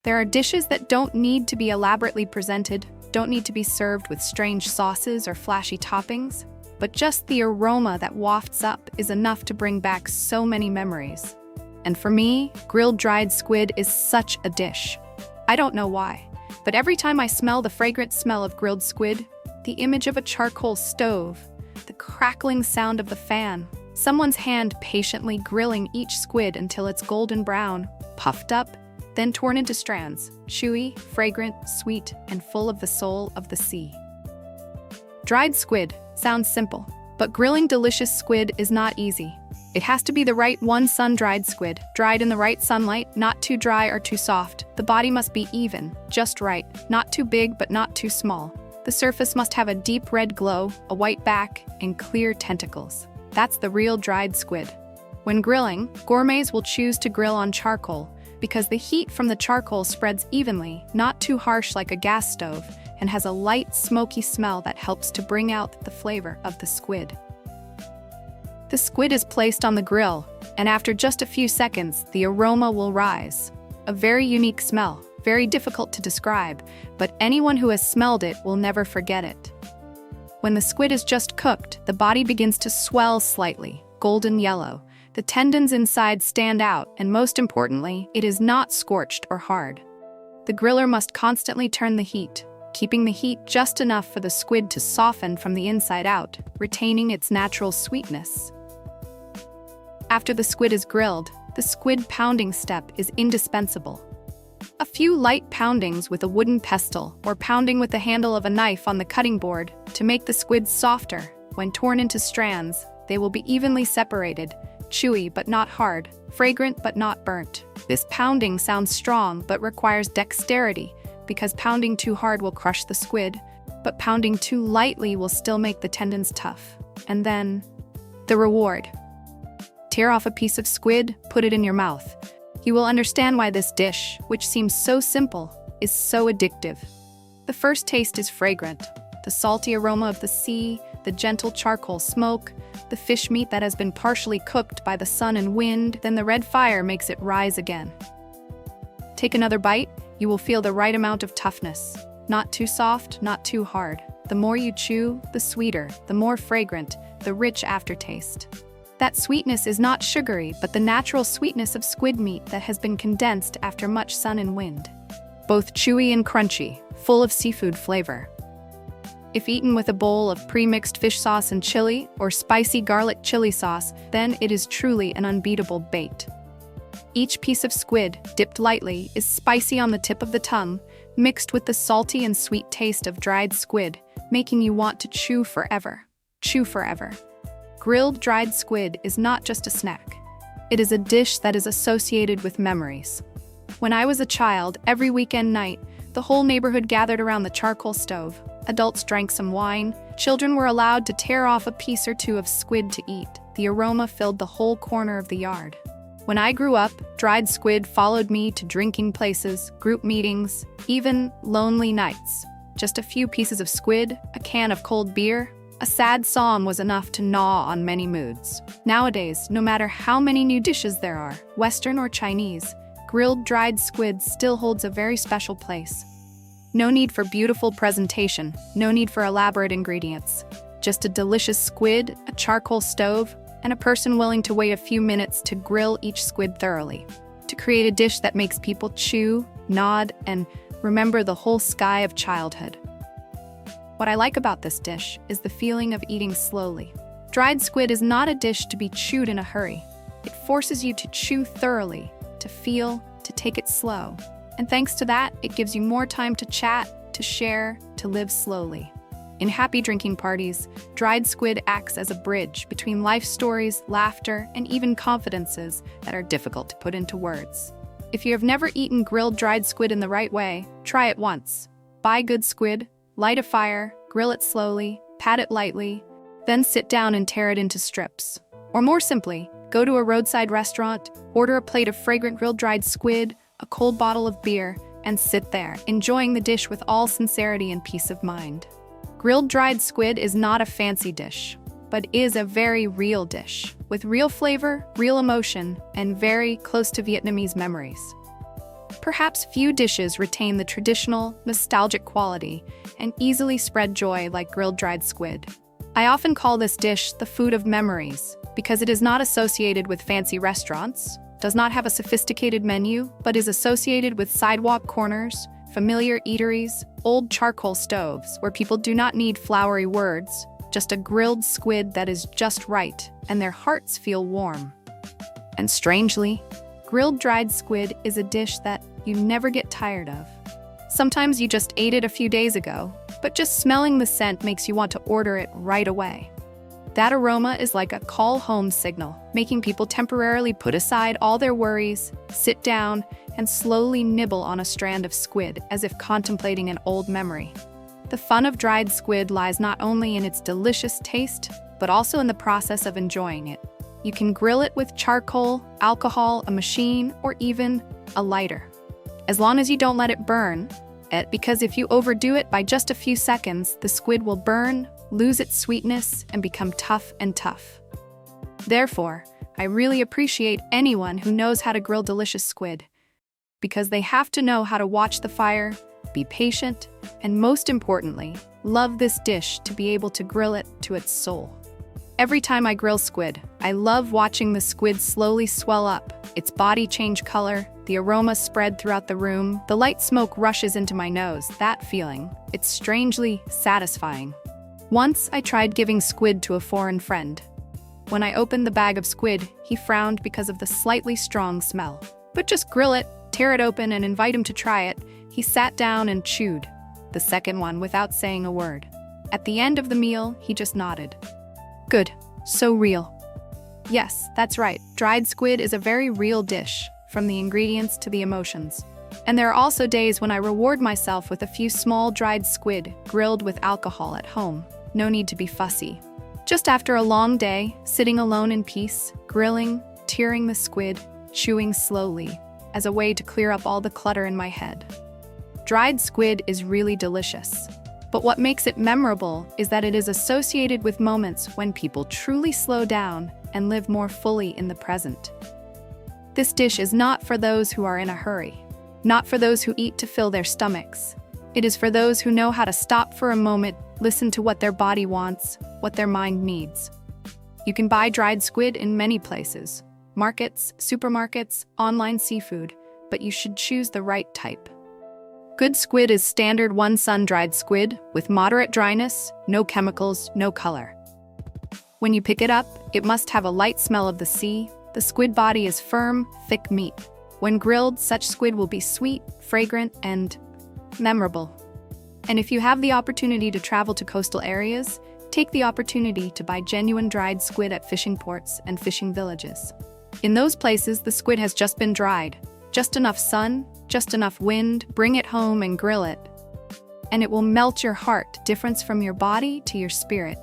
There are dishes that don't need to be elaborately presented, don't need to be served with strange sauces or flashy toppings, but just the aroma that wafts up is enough to bring back so many memories. And for me, grilled dried squid is such a dish. I don't know why, but every time I smell the fragrant smell of grilled squid, the image of a charcoal stove, the crackling sound of the fan, someone's hand patiently grilling each squid until it's golden brown, puffed up, then torn into strands, chewy, fragrant, sweet, and full of the soul of the sea. Dried squid sounds simple, but grilling delicious squid is not easy. It has to be the right sun-dried squid, dried in the right sunlight, not too dry or too soft. The body must be even, just right, not too big but not too small. The surface must have a deep red glow, a white back, and clear tentacles. That's the real dried squid. When grilling, gourmets will choose to grill on charcoal because the heat from the charcoal spreads evenly, not too harsh like a gas stove, and has a light, smoky smell that helps to bring out the flavor of the squid. The squid is placed on the grill, and after just a few seconds, the aroma will rise. A very unique smell, very difficult to describe, but anyone who has smelled it will never forget it. When the squid is just cooked, the body begins to swell slightly, golden yellow. The tendons inside stand out, and most importantly, it is not scorched or hard. The griller must constantly turn the heat, keeping the heat just enough for the squid to soften from the inside out, retaining its natural sweetness. After the squid is grilled, the squid pounding step is indispensable. A few light poundings with a wooden pestle or pounding with the handle of a knife on the cutting board to make the squid softer. When torn into strands, they will be evenly separated, chewy but not hard, fragrant but not burnt. This pounding sounds strong but requires dexterity because pounding too hard will crush the squid, but pounding too lightly will still make the tendons tough. And then, the reward. Tear off a piece of squid, put it in your mouth. You will understand why this dish, which seems so simple, is so addictive. The first taste is fragrant. The salty aroma of the sea, the gentle charcoal smoke, the fish meat that has been partially cooked by the sun and wind, then the red fire makes it rise again. Take another bite, you will feel the right amount of toughness. Not too soft, not too hard. The more you chew, the sweeter, the more fragrant, the rich aftertaste. That sweetness is not sugary, but the natural sweetness of squid meat that has been condensed after much sun and wind. Both chewy and crunchy, full of seafood flavor. If eaten with a bowl of pre-mixed fish sauce and chili, or spicy garlic chili sauce, then it is truly an unbeatable bait. Each piece of squid, dipped lightly, is spicy on the tip of the tongue, mixed with the salty and sweet taste of dried squid, making you want to chew forever. Chew forever. Grilled dried squid is not just a snack. It is a dish that is associated with memories. When I was a child, every weekend night, the whole neighborhood gathered around the charcoal stove. Adults drank some wine. Children were allowed to tear off a piece or two of squid to eat. The aroma filled the whole corner of the yard. When I grew up, dried squid followed me to drinking places, group meetings, even lonely nights. Just a few pieces of squid, a can of cold beer, a sad psalm was enough to gnaw on many moods. Nowadays, no matter how many new dishes there are, Western or Chinese, grilled dried squid still holds a very special place. No need for beautiful presentation, no need for elaborate ingredients. Just a delicious squid, a charcoal stove, and a person willing to wait a few minutes to grill each squid thoroughly. To create a dish that makes people chew, nod, and remember the whole sky of childhood. What I like about this dish is the feeling of eating slowly. Dried squid is not a dish to be chewed in a hurry. It forces you to chew thoroughly, to feel, to take it slow. And thanks to that, it gives you more time to chat, to share, to live slowly. In happy drinking parties, dried squid acts as a bridge between life stories, laughter, and even confidences that are difficult to put into words. If you have never eaten grilled dried squid in the right way, try it once. Buy good squid, light a fire, grill it slowly, pat it lightly, then sit down and tear it into strips. Or more simply, go to a roadside restaurant, order a plate of fragrant grilled dried squid, a cold bottle of beer, and sit there, enjoying the dish with all sincerity and peace of mind. Grilled dried squid is not a fancy dish, but is a very real dish, with real flavor, real emotion, and very close to Vietnamese memories. Perhaps few dishes retain the traditional, nostalgic quality and easily spread joy like grilled dried squid. I often call this dish the food of memories because it is not associated with fancy restaurants, does not have a sophisticated menu, but is associated with sidewalk corners, familiar eateries, old charcoal stoves where people do not need flowery words, just a grilled squid that is just right, and their hearts feel warm. And strangely, grilled dried squid is a dish that you never get tired of. Sometimes you just ate it a few days ago, but just smelling the scent makes you want to order it right away. That aroma is like a call home signal, making people temporarily put aside all their worries, sit down, and slowly nibble on a strand of squid as if contemplating an old memory. The fun of dried squid lies not only in its delicious taste, but also in the process of enjoying it. You can grill it with charcoal, alcohol, a machine, or even a lighter. As long as you don't let it burn, because if you overdo it by just a few seconds, the squid will burn, lose its sweetness, and become tough and tough. Therefore, I really appreciate anyone who knows how to grill delicious squid, because they have to know how to watch the fire, be patient, and most importantly, love this dish to be able to grill it to its soul. Every time I grill squid, I love watching the squid slowly swell up, its body change color, the aroma spread throughout the room, the light smoke rushes into my nose. That feeling, it's strangely satisfying. Once I tried giving squid to a foreign friend. When I opened the bag of squid, he frowned because of the slightly strong smell. But just grill it, tear it open, and invite him to try it. He sat down and chewed the second one without saying a word. At the end of the meal, he just nodded. Good, so real. Yes, that's right. Dried squid is a very real dish, from the ingredients to the emotions. And there are also days when I reward myself with a few small dried squid grilled with alcohol at home. No need to be fussy. Just after a long day, sitting alone in peace, grilling, tearing the squid, chewing slowly, as a way to clear up all the clutter in my head. Dried squid is really delicious. But what makes it memorable is that it is associated with moments when people truly slow down and live more fully in the present. This dish is not for those who are in a hurry, not for those who eat to fill their stomachs. It is for those who know how to stop for a moment, listen to what their body wants, what their mind needs. You can buy dried squid in many places, markets, supermarkets, online seafood, but you should choose the right type. Good squid is standard one sun-dried squid with moderate dryness, no chemicals, no color. When you pick it up, it must have a light smell of the sea. The squid body is firm, thick meat. When grilled, such squid will be sweet, fragrant, and memorable. And if you have the opportunity to travel to coastal areas, take the opportunity to buy genuine dried squid at fishing ports and fishing villages. In those places, the squid has just been dried. Just enough sun, just enough wind, bring it home and grill it. And it will melt your heart, difference from your body to your spirit.